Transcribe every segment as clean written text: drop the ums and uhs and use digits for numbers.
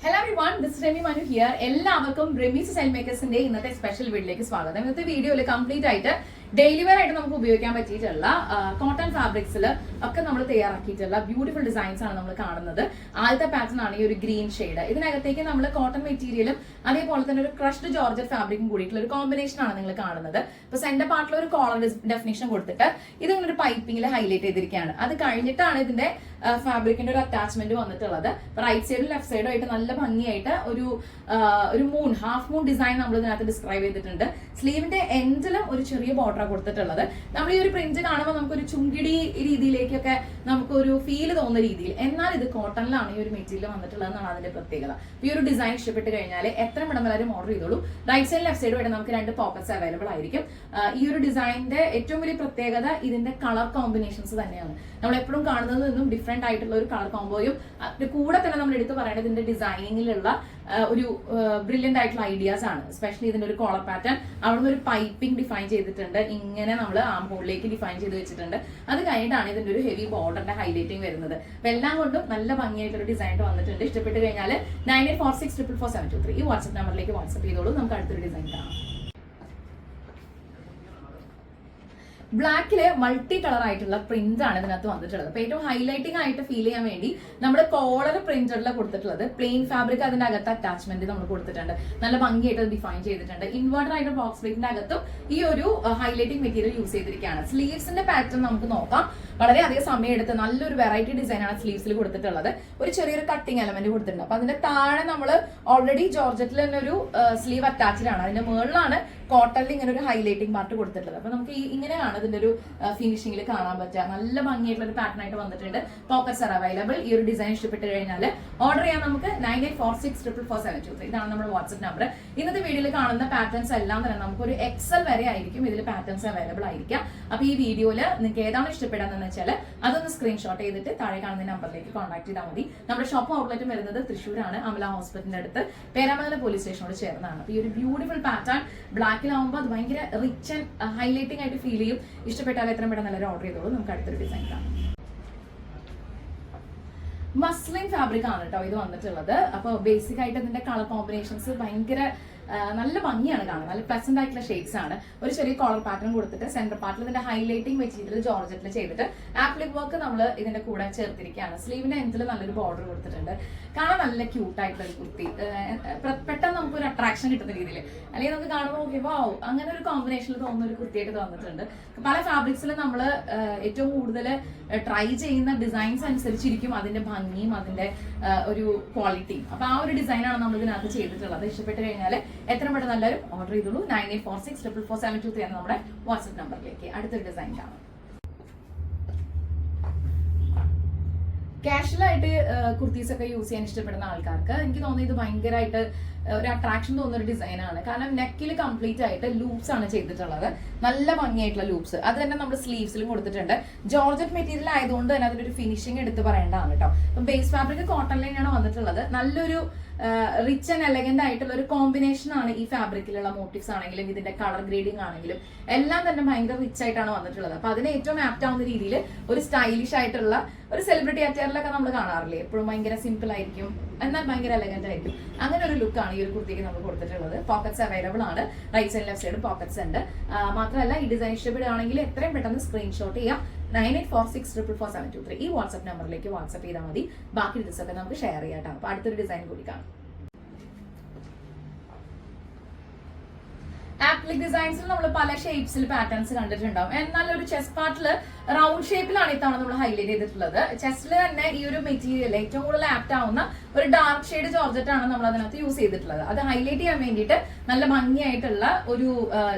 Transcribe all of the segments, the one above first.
Hello everyone, this is Remy Manu here. എല്ലാവർക്കും Remees style മേക്കേഴ്സിന്റെ ഇന്നത്തെ special വീഡിയോയിലേക്ക് സ്വാഗതം. ഇന്നത്തെ വീഡിയോയിൽ കംപ്ലീറ്റ് ആയിട്ട് ഡെയിലി വെയർ ആയിട്ട് നമുക്ക് ഉപയോഗിക്കാൻ പറ്റിയിട്ടുള്ള കോട്ടൺ ഫാബ്രിക്സിൽ ഒക്കെ നമ്മൾ തയ്യാറാക്കിയിട്ടുള്ള ബ്യൂട്ടിഫുൾ ഡിസൈൻസ് ആണ് നമ്മൾ കാണുന്നത്. ആദ്യത്തെ പാറ്റേൺ ആണ് ഈ ഒരു ഗ്രീൻ ഷെയ്ഡ്. ഇതിനകത്തേക്ക് നമ്മൾ കോട്ടൺ മെറ്റീരിയലും അതേപോലെ തന്നെ ഒരു ക്രഷ്ഡ് ജോർജറ്റ് ഫാബ്രിക്കും കൂടിയിട്ടുള്ള ഒരു കോമ്പിനേഷൻ ആണ് നിങ്ങൾ കാണുന്നത്. ഇപ്പൊ സെന്റർ പാർട്ടിൽ ഒരു കോളർ ഡെഫിനേഷൻ കൊടുത്തിട്ട് ഇത് ഇങ്ങനെ ഒരു പൈപ്പിംഗിൽ ഹൈലൈറ്റ് ചെയ്തിരിക്കുകയാണ്. അത് കഴിഞ്ഞിട്ടാണ് ഇതിന്റെ ഫാബ്രിക്കിന്റെ ഒരു അറ്റാച്ച്മെന്റ് വന്നിട്ടുള്ളത്. റൈറ്റ് സൈഡും ലെഫ്റ്റ് സൈഡും ആയിട്ട് നല്ല ഭംഗിയായിട്ട് ഒരു മൂൺ ഹാഫ് മൂൺ ഡിസൈൻ നമ്മൾ ഇതിനകത്ത് ഡിസ്ക്രൈബ് ചെയ്തിട്ടുണ്ട്. സ്ലീവിന്റെ എൻഡിലും ഒരു ചെറിയ ബോർഡർ കൊടുത്തിട്ടുള്ളത്. നമ്മൾ ഈ ഒരു പ്രിന്റ് കാണുമ്പോൾ നമുക്കൊരു ചുങ്കിടി രീതിയിലേക്കൊക്കെ നമുക്കൊരു ഫീല് തോന്നുന്ന രീതിയിൽ, എന്നാൽ ഇത് കോട്ടണിലാണ് ഈ ഒരു മെറ്റീരിയൽ വന്നിട്ടുള്ളത് എന്നാണ് അതിന്റെ പ്രത്യേകത. ഈ ഒരു ഡിസൈൻ ഇഷ്ടപ്പെട്ട് കഴിഞ്ഞാൽ എത്ര മടമല്ലാരും ഓർഡർ ചെയ്തോളൂ. റൈറ്റ് സൈഡ് ലെഫ്റ്റ് സൈഡ് വരെ നമുക്ക് 2 പോക്കറ്റ്സ് അവൈലബിൾ ആയിരിക്കും. ഈ ഒരു ഡിസൈനിന്റെ ഏറ്റവും വലിയ പ്രത്യേകത ഇതിന്റെ കളർ കോമ്പിനേഷൻസ് തന്നെയാണ്. നമ്മൾ എപ്പോഴും കാണുന്നതിൽ നിന്നും ഡിഫറെന്റ് ആയിട്ടുള്ള ഒരു കളർ കോമ്പോയും കൂടെ തന്നെ നമ്മൾ എടുത്ത് പറയേണ്ടത് ഇതിന്റെ ഡിസൈനിങ്ങിലുള്ള ഒരു ബ്രില്യന്റ് ആയിട്ടുള്ള ഐഡിയാസ് ആണ്. എസ്പെഷ്യലി ഇതിന്റെ ഒരു കോളർ പാറ്റേൺ, അവിടുന്ന് ഒരു പൈപ്പിംഗ് ഡിഫൈൻ ചെയ്തിട്ടുണ്ട്. ഇങ്ങനെ നമ്മൾ ആം ഹോളിലേക്ക് ഡിഫൈൻ ചെയ്ത് വെച്ചിട്ടുണ്ട്. അത് കഴിഞ്ഞിട്ടാണ് ഇതിന്റെ ഒരു ഹെവി ബോർഡറിന്റെ ഹൈലൈറ്റിംഗ് വരുന്നത്. അപ്പൊ എല്ലാം കൊണ്ടും നല്ല ഭംഗിയായിട്ടൊരു ഡിസൈൻ വന്നിട്ടുണ്ട്. ഇഷ്ടപ്പെട്ട് കഴിഞ്ഞാൽ 9846444723 ഈ വാട്സ്ആപ്പ് നമ്പറിലേക്ക് വാട്സ്ആപ്പ് ചെയ്തോളൂ. നമുക്ക് അടുത്തൊരു ഡിസൈൻ കാണാം. ബ്ലാക്കില് മൾട്ടി കളർ ആയിട്ടുള്ള പ്രിന്റ് ആണ് ഇതിനകത്ത് വന്നിട്ടുള്ളത്. അപ്പൊ ഏറ്റവും ഹൈലൈറ്റിംഗ് ആയിട്ട് ഫീൽ ചെയ്യാൻ വേണ്ടി നമ്മുടെ കോളർ പ്രിന്ററിൽ കൊടുത്തിട്ടുള്ളത് പ്ലെയിൻ ഫാബ്രിക് അതിന്റെ അകത്ത് അറ്റാച്ച്മെന്റ് നമ്മൾ കൊടുത്തിട്ടുണ്ട്. നല്ല ഭംഗിയായിട്ട് ഡിഫൈൻ ചെയ്തിട്ടുണ്ട്. ഇൻവേർട്ടർ ആയിട്ട് ബോക്സ് പ്ലേറ്റിന്റെ അകത്തും ഈ ഒരു ഹൈലൈറ്റിംഗ് മെറ്റീരിയൽ യൂസ് ചെയ്തിരിക്കുകയാണ്. സ്ലീവ്സിന്റെ പാറ്റേൺ നമുക്ക് നോക്കാം. വളരെ അധികം സമയം എടുത്ത് നല്ലൊരു വെറൈറ്റി ഡിസൈൻ ആണ് സ്ലീവ്സിൽ കൊടുത്തിട്ടുള്ളത്. ഒരു ചെറിയൊരു കട്ടിങ് എലമെന്റ് കൊടുത്തിട്ടുണ്ട്. അപ്പൊ അതിന്റെ താഴെ നമ്മൾ ഓൾറെഡി ജോർജറ്റിൽ തന്നെ ഒരു സ്ലീവ് അറ്റാച്ച്ഡ് ആണ്. അതിന്റെ മുകളിലാണ് കോട്ടണിൽ ഇങ്ങനെ ഒരു ഹൈലൈറ്റിംഗ് പാർട്ട് കൊടുത്തിട്ടുള്ളത്. അപ്പൊ നമുക്ക് ഇങ്ങനെയാണ് ഇതിന്റെ ഒരു ഫിനിഷിംഗിൽ കാണാൻ പറ്റുക. നല്ല ഭംഗിയായിട്ടുള്ള ഒരു പാറ്റേൺ ആയിട്ട് വന്നിട്ടുണ്ട്. Pockets are available. ഈ ഒരു ഡിസൈൻ ഇഷ്ടപ്പെട്ട് കഴിഞ്ഞാൽ ഓർഡർ ചെയ്യാൻ നമുക്ക് 9846444723 ഇതാണ് നമ്മുടെ വാട്സ്ആപ്പ് നമ്പർ. ഇന്നത്തെ വീഡിയോയിൽ കാണുന്ന പാറ്റേൺസ് എല്ലാം തന്നെ നമുക്ക് ഒരു എക്സൽ വരെ ആയിരിക്കും ഇതിൽ പാറ്റേൺസ് അവൈലബിൾ ആയിരിക്കാം. അപ്പൊ ഈ വീഡിയോയിൽ നിങ്ങൾക്ക് ഏതാണ് ഇഷ്ടപ്പെടാന്ന് വെച്ചാൽ അതൊന്ന് സ്ക്രീൻഷോട്ട് ചെയ്തിട്ട് താഴെ കാണുന്ന നമ്പറിലേക്ക് കോൺടാക്ട് ചെയ്താൽ മതി. നമ്മുടെ ഷോപ്പ് ഔട്ട്ലെറ്റും വരുന്നത് തൃശ്ശൂരാണ്, അമല ഹോസ്പിറ്റലിന്റെ അടുത്ത്, പേരാമംഗലം പോലീസ് സ്റ്റേഷനോട് ചേർന്നാണ്. അപ്പൊ ഈ ഒരു ബ്യൂട്ടിഫുൾ പാറ്റേൺ ബ്ലാക്കിലാവുമ്പോൾ അത് ഭയങ്കര റിച്ച് ആൻഡ് ഹൈലൈറ്റിംഗ് ആയിട്ട് ഫീൽ ചെയ്യും. ഇഷ്ടപ്പെട്ടാൽ എത്രയും പെട്ടെന്ന് നല്ലൊരു ഓർഡർ ചെയ്തോളൂ. നമുക്ക് അടുത്തൊരു ഡിസൈൻ കാണാം. മസ്ലിൻ ഫാബ്രിക് ആണ് കേട്ടോ ഇത് വന്നിട്ടുള്ളത്. അപ്പൊ ബേസിക് ആയിട്ട് ഇതിന്റെ കളർ കോമ്പിനേഷൻസ് ഭയങ്കര നല്ല ഭംഗിയാണ് കാണാൻ. നല്ല പ്ലസന്റ് ആയിട്ടുള്ള ഷെയ്ഡ്സ് ആണ്. ഒരു ചെറിയ കോളർ പാറ്റേൺ കൊടുത്തിട്ട് സെന്റർ പാർട്ടിൽ ഇതിന്റെ ഹൈലൈറ്റിംഗ് മെറ്റീരിയൽ ജോർജറ്റിൽ ചെയ്തിട്ട് ആപ്ലിക് വർക്ക് നമ്മൾ ഇതിന്റെ കൂടെ ചേർത്തിരിക്കുകയാണ്. സ്ലീവിന്റെ എൻഡിൽ നല്ലൊരു ബോർഡർ കൊടുത്തിട്ടുണ്ട്. കാണാൻ നല്ല ക്യൂട്ട് ആയിട്ടുള്ള ഒരു കുർത്തി. പെട്ടെന്ന് നമുക്ക് ഒരു അട്രാക്ഷൻ കിട്ടുന്ന രീതിയിൽ, അല്ലെങ്കിൽ നമുക്ക് കാണുമ്പോൾ ഓക്കെ വാവ് അങ്ങനെ ഒരു കോമ്പിനേഷനിൽ തോന്നുന്ന ഒരു കുർത്തിയായിട്ട് തോന്നിട്ടുണ്ട്. പല ഫാബ്രിക്സിലും നമ്മൾ ഏറ്റവും കൂടുതൽ ട്രൈ ചെയ്യുന്ന ഡിസൈൻസ് അനുസരിച്ചിരിക്കും അതിന്റെ ഭംഗിയും അതിന്റെ ഒരു ക്വാളിറ്റിയും. അപ്പൊ ആ ഒരു ഡിസൈനാണ് നമ്മൾ ഇതിനകത്ത് ചെയ്തിട്ടുള്ളത്. ഇഷ്ടപ്പെട്ട് കഴിഞ്ഞാൽ എത്ര പെട്ടെന്ന് എല്ലാവരും ഓർഡർ ചെയ്തോളൂ. 9846444723 ആണ് നമ്മുടെ വാട്സ്ആപ്പ് നമ്പറിലേക്ക്. അടുത്തൊരു ഡിസൈൻ കാണാം. കാഷ്വൽ ആയിട്ട് കുർത്തീസ് ഒക്കെ യൂസ് ചെയ്യാൻ ഇഷ്ടപ്പെടുന്ന ആൾക്കാർക്ക് എനിക്ക് തോന്നുന്നത് ഇത് ഭയങ്കരമായിട്ട് ഒരു അട്രാക്ഷൻ തോന്നുന്ന ഒരു ഡിസൈൻ ആണ്. കാരണം നെക്കിൽ കംപ്ലീറ്റ് ആയിട്ട് ലൂപ്സ് ആണ് ചെയ്തിട്ടുള്ളത്. നല്ല ഭംഗിയായിട്ടുള്ള ലൂപ്സ്. അത് തന്നെ നമ്മൾ സ്ലീവ്സിലും കൊടുത്തിട്ടുണ്ട്. ജോർജറ്റ് മെറ്റീരിയൽ ആയതുകൊണ്ട് തന്നെ അതിനൊരു ഫിനിഷിംഗ് എടുത്ത് പറയേണ്ടതാണ് കേട്ടോ. അപ്പൊ ബേസ് ഫാബ്രിക് കോട്ടൺ ലൈനാണ് വന്നിട്ടുള്ളത്. നല്ലൊരു റിച്ച് ആൻഡ് എലഗന്റ് ആയിട്ടുള്ള ഒരു കോമ്പിനേഷൻ ആണ് ഈ ഫാബ്രിക്കിലുള്ള മോട്ടീവ്സ് ആണെങ്കിലും ഇതിന്റെ കളർ ഗ്രേഡിംഗ് ആണെങ്കിലും എല്ലാം തന്നെ ഭയങ്കര റിച്ച് ആയിട്ടാണ് വന്നിട്ടുള്ളത്. അപ്പൊ അതിന് ഏറ്റവും ആപ്റ്റ് ആവുന്ന രീതിയിൽ ഒരു സ്റ്റൈലിഷ് ആയിട്ടുള്ള ഒരു സെലിബ്രിറ്റി അറ്റയറിലൊക്കെ നമ്മൾ കാണാറില്ലേ, എപ്പോഴും ഭയങ്കര സിമ്പിൾ ആയിരിക്കും എന്നാൽ ഭയങ്കര എലഗന്റ് ആയിരിക്കും. അങ്ങനെ ഒരു ലുക്കാണ് ഈ ഒരു കുർത്തിക്ക് നമ്മൾ കൊടുത്തിട്ടുള്ളത്. പോക്കറ്റ്സ് അവൈലബിൾ ആണ്. Right side left side pockets ഉണ്ട്. മാത്രമല്ല ഈ ഡിസൈൻ ഇഷ്ടപ്പെടുകയാണെങ്കിൽ എത്രയും പെട്ടെന്ന് സ്ക്രീൻഷോട്ട് ചെയ്യാം. 9846444723 ഈ വാട്സ്ആപ്പ് നമ്പറിലേക്ക് വാട്സ്ആപ്പ് ചെയ്താൽ മതി. ബാക്കി ഡീറ്റെയിൽസ് ഒക്കെ നമുക്ക് ഷെയർ ചെയ്യാം. അപ്പൊ അടുത്തൊരു ഡിസൈൻ കൂടി കാണാം. ആപ്ലിക് ഡിസൈൻസിൽ നമ്മൾ പല ഷേപ്സിൽ പാറ്റേൺസ് കണ്ടിട്ടുണ്ടാവും. എന്നാൽ ഒരു ചെസ്റ്റ് പാർട്ടിൽ റൗണ്ട് ഷേപ്പിലാണ് ഇത്തവണ നമ്മൾ ഹൈലൈറ്റ് ചെയ്തിട്ടുള്ളത്. ചെസ്റ്റിൽ തന്നെ ഈ ഒരു മെറ്റീരിയൽ ഏറ്റവും കൂടുതൽ ആപ്റ്റ് ആവുന്ന ഒരു ഡാർക്ക് ഷെയ്ഡ് ജോർജറ്റ് ആണ് നമ്മൾ അതിനകത്ത് യൂസ് ചെയ്തിട്ടുള്ളത്. അത് ഹൈലൈറ്റ് ചെയ്യാൻ വേണ്ടിയിട്ട് നല്ല ഭംഗിയായിട്ടുള്ള ഒരു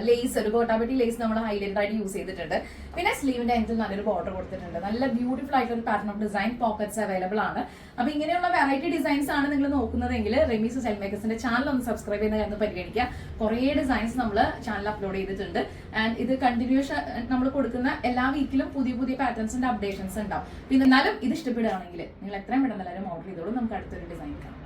ലേസ്, ഒരു ഗോട്ടാബറ്റി ലേസ് നമ്മൾ ഹൈലൈറ്റ് ആയിട്ട് യൂസ് ചെയ്തിട്ടുണ്ട്. പിന്നെ സ്ലീവിന്റെ എൻഡിൽ നല്ലൊരു ബോർഡർ കൊടുത്തിട്ടുണ്ട്. നല്ല ബ്യൂട്ടിഫുൾ ആയിട്ടുള്ള ഒരു pattern of design. Pockets available ആണ്. അപ്പൊ ഇങ്ങനെയുള്ള വെറൈറ്റി ഡിസൈൻസ് ആണ് നിങ്ങൾ നോക്കുന്നതെങ്കിൽ റെമീസ് സ്റ്റൈൽ മേക്കേഴ്സിന്റെ ചാനൽ ഒന്ന് സബ്സ്ക്രൈബ് ചെയ്യുന്ന കാര്യം പരിഗണിക്കുക. കുറേ ഡിസൈൻസ് നമ്മൾ ചാനൽ അപ്ലോഡ് ചെയ്തിട്ടുണ്ട്. ആൻഡ് ഇത് കണ്ടിന്യൂഷൻ നമ്മൾ കൊടുക്കുന്ന എല്ലാ വീക്കിലും പുതിയ പുതിയ പാറ്റേൺസിന്റെ അപ്ഡേഷൻസ് ഉണ്ടാവും. പിന്നെ എന്നാലും ഇത് ഇഷ്ടപ്പെടുകയാണെങ്കിൽ നിങ്ങൾ എത്രയും പെട്ടെന്ന് എല്ലാവരും ഓർഡർ ചെയ്തോളൂ. നമുക്ക് അടുത്തൊരു ഡിസൈൻ കാണാം.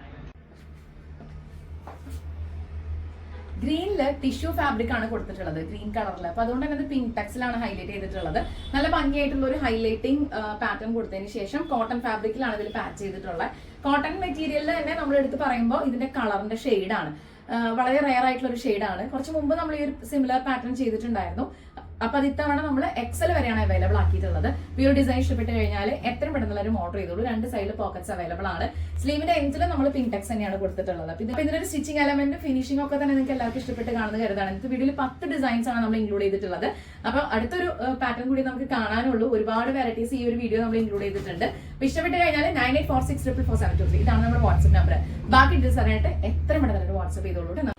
ഗ്രീനില് ടിഷ്യൂ ഫാബ്രിക് ആണ് കൊടുത്തിട്ടുള്ളത്, ഗ്രീൻ കളറിൽ. അപ്പൊ അതുകൊണ്ട് തന്നെ അത് പിങ്ക് ടെക്സിലാണ് ഹൈലൈറ്റ് ചെയ്തിട്ടുള്ളത്. നല്ല ഭംഗിയായിട്ടുള്ള ഒരു ഹൈലൈറ്റിംഗ് പാറ്റേൺ കൊടുത്തതിന് ശേഷം കോട്ടൺ ഫാബ്രിക്കിലാണ് ഇതിൽ പാച്ച് ചെയ്തിട്ടുള്ളത്. കോട്ടൺ മെറ്റീരിയലിൽ തന്നെ നമ്മൾ എടുത്ത് പറയുമ്പോൾ ഇതിന്റെ കളറിന്റെ ഷെയ്ഡാണ് വളരെ റെയർ ആയിട്ടുള്ള ഒരു ഷെയ്ഡാണ്. കുറച്ച് മുമ്പ് നമ്മൾ ഈ ഒരു സിമിലർ പാറ്റേൺ ചെയ്തിട്ടുണ്ടായിരുന്നു. അപ്പൊ അത് ഇത്തവണ നമ്മൾ എക്സൽ വരെയാണ് അവൈലബിൾ ആക്കിയിട്ടുള്ളത്. ഈ ഒരു ഡിസൈൻ ഇഷ്ടപ്പെട്ട് കഴിഞ്ഞാൽ എത്രയും പെട്ടെന്ന് ഒരു ഓർഡർ ചെയ്തോളൂ. 2 സൈഡിൽ പോക്കറ്റ്സ് അവൈലബിൾ ആണ്. സ്ലീവിന്റെ എൻഡിൽ നമ്മൾ പിൻടെക്സ് തന്നെയാണ് കൊടുത്തിട്ടുള്ളത്. അപ്പൊ ഇതിന്റെ ഒരു സ്റ്റിച്ചിങ് എലമെന്റ് ഫിനിഷിംഗ് ഒക്കെ തന്നെ നിങ്ങൾക്ക് എല്ലാവർക്കും ഇഷ്ടപ്പെട്ട് കാണുന്ന കരുതാണ്. ഇന്നത്തെ വീഡിയോയിൽ 10 ഡിസൈൻസ് ആണ് നമ്മൾ ഇൻക്ലൂഡ് ചെയ്തിട്ടുള്ളത്. അപ്പൊ അടുത്തൊരു പാറ്റേൺ കൂടി നമുക്ക് കാണാനുള്ളൂ. ഒരുപാട് വെറൈറ്റീസ് ഈ ഒരു വീഡിയോ നമ്മൾ ഇൻക്ലൂഡ് ചെയ്തിട്ടുണ്ട്. അപ്പൊ ഇഷ്ടപ്പെട്ട് കഴിഞ്ഞാൽ 9846444723 ഇതാണ് നമ്മുടെ വാട്സ്ആപ്പ് നമ്പർ. ബാക്കി ഡീറ്റെയിൽസ് അറിയാനായിട്ട് എത്രയും പെട്ടെന്ന് വാട്സ്ആപ്പ് ചെയ്തോളൂ.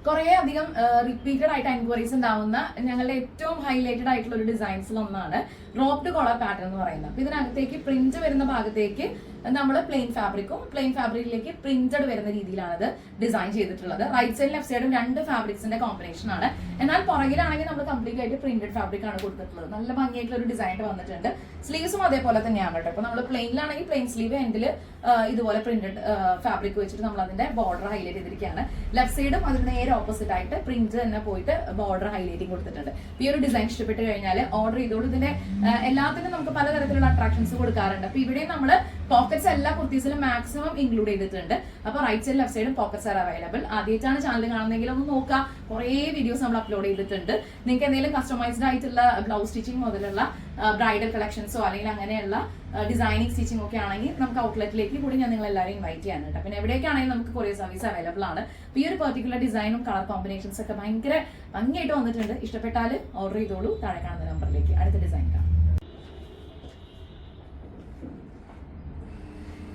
കുറേ അധികം റിപ്പീറ്റഡ് ആയിട്ട് എൻക്വയറീസ് ഉണ്ടാവുന്ന ഞങ്ങളുടെ ഏറ്റവും ഹൈലൈറ്റഡ് ആയിട്ടുള്ള ഒരു ഡിസൈൻസിൽ ഒന്നാണ് റോപ്ഡ് കോളർ പാറ്റേൺ എന്ന് പറയുന്നത്. അപ്പൊ ഇതിനകത്തേക്ക് പ്രിന്റ് വരുന്ന ഭാഗത്തേക്ക് നമ്മൾ പ്ലെയിൻ ഫാബ്രിക്കിലേക്ക് പ്രിന്റഡ് വരുന്ന രീതിയിലാണ് ഇത് ഡിസൈൻ ചെയ്തിട്ടുള്ളത്. റൈറ്റ് സൈഡ് ലെഫ്റ്റ് സൈഡും 2 ഫാബ്രിക്സിന്റെ കോമ്പിനേഷൻ ആണ്. എന്നാൽ പുറകിലാണെങ്കിൽ നമ്മൾ കംപ്ലീറ്റ് ആയിട്ട് പ്രിന്റഡ് ഫാബ്രിക് ആണ് കൊടുത്തിട്ടുള്ളത്. നല്ല ഭംഗിയായിട്ടുള്ള ഒരു ഡിസൈൻ വന്നിട്ടുണ്ട്. സ്ലീവ്സും അതേപോലെ തന്നെയാണ് കേട്ടോ. ഇപ്പൊ നമ്മൾ പ്ലെയിനിലാണെങ്കിൽ പ്ലെയിൻ സ്ലീവ് എൻഡിൽ ഇതുപോലെ പ്രിന്റഡ് ഫാബ്രിക് വെച്ചിട്ട് നമ്മൾ അതിന്റെ ബോർഡർ ഹൈലൈറ്റ് ചെയ്തിരിക്കുകയാണ്. ലെഫ്റ്റ് സൈഡും അതിന് നേരെ ഓപ്പോസിറ്റ് ആയിട്ട് പ്രിന്റ് തന്നെ പോയിട്ട് ബോർഡർ ഹൈലൈറ്റിംഗ് കൊടുത്തിട്ടുണ്ട്. ഈ ഒരു ഡിസൈൻ ഇഷ്ടപ്പെട്ട് കഴിഞ്ഞാൽ ഓർഡർ ചെയ്തോളൂ. ഇതിന്റെ എല്ലാത്തിനും നമുക്ക് പലതരത്തിലുള്ള അട്രാക്ഷൻസ് കൊടുക്കാറുണ്ട്. അപ്പൊ ഇവിടെ നമ്മൾ പോക്കറ്റ്സ് എല്ലാ കുർത്തീസിലും മാക്സിമം ഇൻക്ലൂഡ് ചെയ്തിട്ടുണ്ട്. അപ്പൊ റൈറ്റ് സൈഡ് ലെഫ്റ്റ് സൈഡും പോക്കറ്റ്സ് ആർ അവൈലബിൾ. ആദ്യമായിട്ടാണ് ചാനൽ കാണുന്നെങ്കിൽ ഒന്ന് നോക്കാം. കുറേ വീഡിയോസ് നമ്മൾ അപ്ലോഡ് ചെയ്തിട്ടുണ്ട്. നിങ്ങൾക്ക് എന്തെങ്കിലും കസ്റ്റമൈസ്ഡ് ആയിട്ടുള്ള ബ്ലൗസ് സ്റ്റിച്ചിങ് മുതലുള്ള ബ്രൈഡൽ കളക്ഷൻസോ അല്ലെങ്കിൽ അങ്ങനെയുള്ള ഡിസൈനിങ് സ്റ്റിച്ചിങ് ഒക്കെ ആണെങ്കിൽ നമുക്ക് ഔട്ട്ലെറ്റിലേക്ക് കൂടി ഞാൻ നിങ്ങൾ എല്ലാവരും ഇൻവൈറ്റ് ചെയ്യാനുണ്ട്. പിന്നെ എവിടേക്കാണെങ്കിൽ നമുക്ക് കൊറിയർ സർവീസ് അവൈലബിൾ ആണ്. ഈ ഒരു പെർട്ടിക്കുലർ ഡിസൈനും കളർ കോമ്പിനേഷൻസ് ഒക്കെ ഭയങ്കര ഭംഗിയായിട്ട് വന്നിട്ടുണ്ട്. ഇഷ്ടപ്പെട്ടാൽ ഓർഡർ ചെയ്തോളൂ. താഴെ കാണുന്ന നമ്പറിലേക്ക്. അടുത്ത ഡിസൈൻ കാണാം.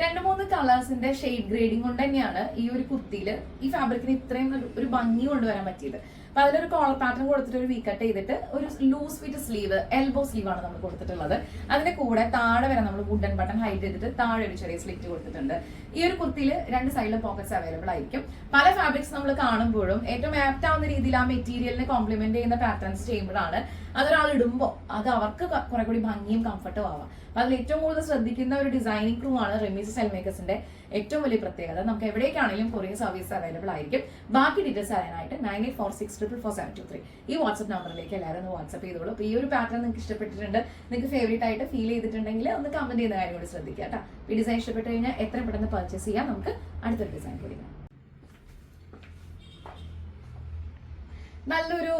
2-3 കളേഴ്സിന്റെ ഷെയ്ഡ് ഗ്രേഡിംഗ് കൊണ്ട് തന്നെയാണ് ഈ ഒരു കുർത്തിയിൽ ഈ ഫാബ്രിക്കിന് ഇത്രയും ഒരു ഭംഗി കൊണ്ടുവരാൻ പറ്റിയത്. അപ്പൊ അതിലൊരു കോളർ പാറ്റേൺ കൊടുത്തിട്ട് ഒരു വി കട്ട് ചെയ്തിട്ട് ഒരു loose fit sleeve, elbow sleeve ആണ് നമ്മൾ കൊടുത്തിട്ടുള്ളത്. അതിന്റെ കൂടെ താഴെ വരെ നമ്മൾ വുഡൻ ബട്ടൺ ഹൈറ്റ് ചെയ്തിട്ട് താഴെ ഒരു ചെറിയ സ്ലിറ്റ് കൊടുത്തിട്ടുണ്ട്. ഈ ഒരു കുർത്തിയിൽ 2 സൈഡിലും പോക്കറ്റ്സ് അവൈലബിൾ ആയിരിക്കും. പല ഫാബ്രിക്സ് നമ്മൾ കാണുമ്പോഴും ഏറ്റവും ആപ്റ്റ് ആവുന്ന രീതിയിൽ ആ മെറ്റീരിയലിനെ കോംപ്ലിമെന്റ് ചെയ്യുന്ന പാറ്റേൺസ് ചെയ്യുമ്പോഴാണ് അതൊരാൾ ഇടുമ്പോൾ അത് അവർക്ക് കുറെ കൂടി ഭംഗിയും കംഫർട്ടും ആവാം. അപ്പൊ അതിൽ ഏറ്റവും കൂടുതൽ ശ്രദ്ധിക്കുന്ന ഒരു ഡിസൈനിങ് ക്രൂ ആണ് റെമീസ് സെൽമേക്കേഴ്സിന്റെ ഏറ്റവും വലിയ പ്രത്യേകത. നമുക്ക് എവിടേക്കാണെങ്കിലും കൊറിയർ സർവീസ് അവൈലബിൾ ആയിരിക്കും. ബാക്കി ഡീറ്റെയിൽസ് അറിയാനായിട്ട് 9846444723 ഈ വാട്സ്ആപ്പ് നമ്പറിലേക്ക് എല്ലാവരും ഒന്ന് വാട്സ്ആപ്പ് ചെയ്തോളൂ. അപ്പൊ ഈ ഒരു പാറ്റേൺ നിങ്ങൾക്ക് ഇഷ്ടപ്പെട്ടിട്ടുണ്ട്, നിങ്ങൾക്ക് ഫേവറേറ്റ് ആയിട്ട് ഫീൽ ചെയ്തിട്ടുണ്ടെങ്കിൽ ഒന്ന് കമന്റ് ചെയ്യുന്ന കാര്യം കൂടി ശ്രദ്ധിക്കുക കേട്ടോ. ഈ ഡിസൈൻ ഇഷ്ടപ്പെട്ട് കഴിഞ്ഞാൽ എത്രയും പെട്ടെന്ന് പർച്ചേസ് ചെയ്യാം. നമുക്ക് അടുത്തൊരു ഡിസൈൻ കൂടി. നല്ലൊരു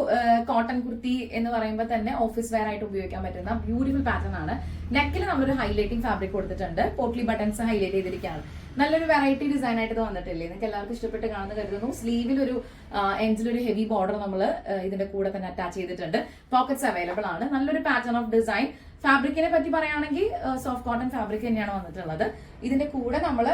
കോട്ടൺ കുർത്തി എന്ന് പറയുമ്പോൾ തന്നെ ഓഫീസ് വെയർ ആയിട്ട് ഉപയോഗിക്കാൻ പറ്റുന്ന ബ്യൂട്ടിഫുൾ പാറ്റേൺ ആണ്. നെക്കിൽ നമ്മളൊരു ഹൈലൈറ്റിംഗ് ഫാബ്രിക് കൊടുത്തിട്ടുണ്ട്. പോട്ട്ലി ബട്ടൺസ് ഹൈലൈറ്റ് ചെയ്തിരിക്കുകയാണ്. നല്ലൊരു വെറൈറ്റി ഡിസൈൻ ആയിട്ട് ഇത് വന്നിട്ടില്ലേ? നിങ്ങൾക്ക് എല്ലാവർക്കും ഇഷ്ടപ്പെട്ട് കാണുന്ന കരുതുന്നു. സ്ലീവിലൊരു എൻഡിലൊരു ഹെവി ബോർഡർ നമ്മൾ ഇതിന്റെ കൂടെ തന്നെ അറ്റാച്ച് ചെയ്തിട്ടുണ്ട്. പോക്കറ്റ്സ് അവൈലബിൾ ആണ്. നല്ലൊരു പാറ്റേൺ ഓഫ് ഡിസൈൻ. ഫാബ്രിക്കിനെ പറ്റി പറയുകയാണെങ്കിൽ സോഫ്റ്റ് കോട്ടൺ ഫാബ്രിക് തന്നെയാണ് വന്നിട്ടുള്ളത്. ഇതിന്റെ കൂടെ നമ്മൾ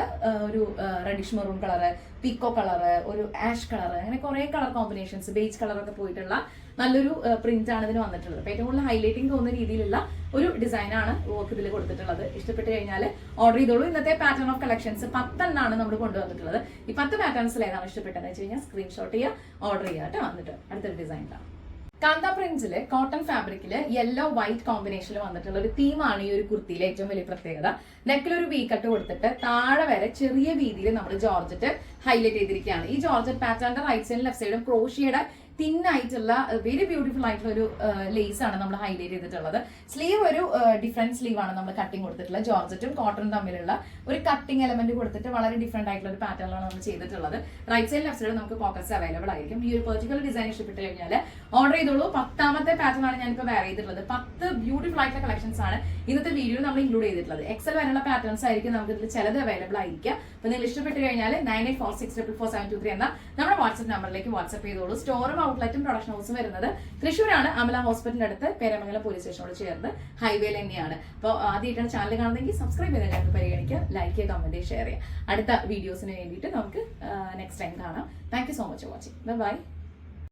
ഒരു റെഡിഷ് മെറൂൺ കളറ്, പിക്കോ കളറ്, ഒരു ആഷ് കളറ്, അങ്ങനെ കുറെ കളർ കോമ്പിനേഷൻസ്, ബേജ് കളറൊക്കെ പോയിട്ടുള്ള നല്ലൊരു പ്രിന്റ് ആണ് ഇതിന് വന്നിട്ടുള്ളത്. അപ്പൊ ഏറ്റവും കൂടുതൽ ഹൈലൈറ്റിംഗ് തോന്നുന്ന രീതിയിലുള്ള ഒരു ഡിസൈനാണ് വർക്ക് ഇതിൽ കൊടുത്തിട്ടുള്ളത്. ഇഷ്ടപ്പെട്ട് കഴിഞ്ഞാൽ ഓർഡർ ചെയ്തോളൂ. ഇന്നത്തെ പാറ്റേൺ ഓഫ് കളക്ഷൻസ് 10 എണ്ണമാണ് നമ്മൾ കൊണ്ടുവന്നിട്ടുള്ളത്. ഈ 10 പാറ്റേൺസിൽ ഏതാണ് ഇഷ്ടപ്പെട്ടതെന്ന് വെച്ച് കഴിഞ്ഞാൽ സ്ക്രീൻഷോട്ട് ചെയ്യുക, ഓർഡർ ചെയ്യുക കേട്ടോ. വന്നിട്ട് അടുത്തൊരു ഡിസൈൻ കാണാം. കാന്ത പ്രിന്റ്സില് കോട്ടൺ ഫാബ്രിക്കില് യെല്ലോ വൈറ്റ് കോമ്പിനേഷനിൽ വന്നിട്ടുള്ള ഒരു തീമാണ് ഈ ഒരു കുർത്തിയിലെ ഏറ്റവും വലിയ പ്രത്യേകത. നെക്കിലൊരു വി കട്ട് കൊടുത്തിട്ട് താഴെ വരെ ചെറിയ രീതിയിൽ നമ്മൾ ജോർജറ്റ് ഹൈലൈറ്റ് ചെയ്തിരിക്കുകയാണ്. ഈ ജോർജറ്റ് പാറ്റേണിന്റെ റൈറ്റ് സൈഡും ലെഫ്റ്റ് സൈഡും ക്രോഷിയുടെ തിന്നായിട്ടുള്ള വെരി ബ്യൂട്ടിഫുൾ ആയിട്ടുള്ള ഒരു ലേസ് ആണ് നമ്മൾ ഹൈലൈറ്റ് ചെയ്തിട്ടുള്ളത്. സ്ലീവ് ഒരു ഡിഫറെന്റ് സ്ലീവ് ആണ് നമ്മൾ കട്ടിങ് കൊടുത്തിട്ടുള്ളത്. ജോർജറ്റും കോട്ടണും തമ്മിലുള്ള ഒരു കട്ടിങ് എലമെന്റ് കൊടുത്തിട്ട് വളരെ ഡിഫറെന്റ് ആയിട്ടുള്ള ഒരു പാറ്റേണിലാണ് നമ്മൾ ചെയ്തിട്ടുള്ളത്. റൈറ്റ് സൈഡ് ലെഫ്റ്റ് സൈഡ് നമുക്ക് പോക്കറ്റ്സ് അവൈലബിൾ ആയിരിക്കും. ഈ ഒരു പെർട്ടിക്കുലർ ഡിസൈൻ ഇഷ്ടപ്പെട്ട് കഴിഞ്ഞാൽ ഓർഡർ ചെയ്തോളൂ. 10ാമത്തെ പാറ്റേൺ ആണ് ഞാനിപ്പോൾ വെയർ ചെയ്തിട്ടുള്ളത്. 10 ബ്യൂട്ടിഫുൾ ആയിട്ടുള്ള കളക്ഷൻസ് ആണ് ഇന്നത്തെ വീഡിയോ നമ്മൾ ഇൻക്ലൂഡ് ചെയ്തിട്ടുള്ളത്. എക്സൽ വരെയുള്ള പാറ്റേൺസ് ആയിരിക്കും നമുക്ക് ഇതിൽ ചിലത് അവൈലബിൾ ആയിരിക്കും. അപ്പൊ നിങ്ങൾ ഇഷ്ടപ്പെട്ട് കഴിഞ്ഞാൽ 9846444723 എന്ന നമ്മുടെ വാട്സ്ആപ്പ് നമ്പറിലേക്ക് വാട്സ്ആപ്പ് ചെയ്തോളൂ. സ്റ്റോറും ഔട്ട്ലെറ്റും പ്രൊഡക്ഷൻ ഹൗസും വരുന്നത് തൃശ്ശൂരാണ്. അമല ഹോസ്പിറ്റലിന്റെ അടുത്ത് പേരമംഗലം പോലീസ് സ്റ്റേഷനോട് ചേർന്ന് ഹൈവേയിൽ തന്നെയാണ്. അപ്പോൾ ആദ്യമായിട്ടാണ് ചാനൽ കാണുന്നതെങ്കിൽ സബ്സ്ക്രൈബ് ചെയ്ത് ഞങ്ങൾക്ക് പരിഗണിക്കുക, ലൈക്ക് ചെയ്യുക, കമന്റ് ചെയ്യുക, ഷെയർ ചെയ്യുക. അടുത്ത വീഡിയോസിന് വേണ്ടിയിട്ട് നമുക്ക് നെക്സ്റ്റ് ടൈം കാണാം. Thank you so much for watching. By.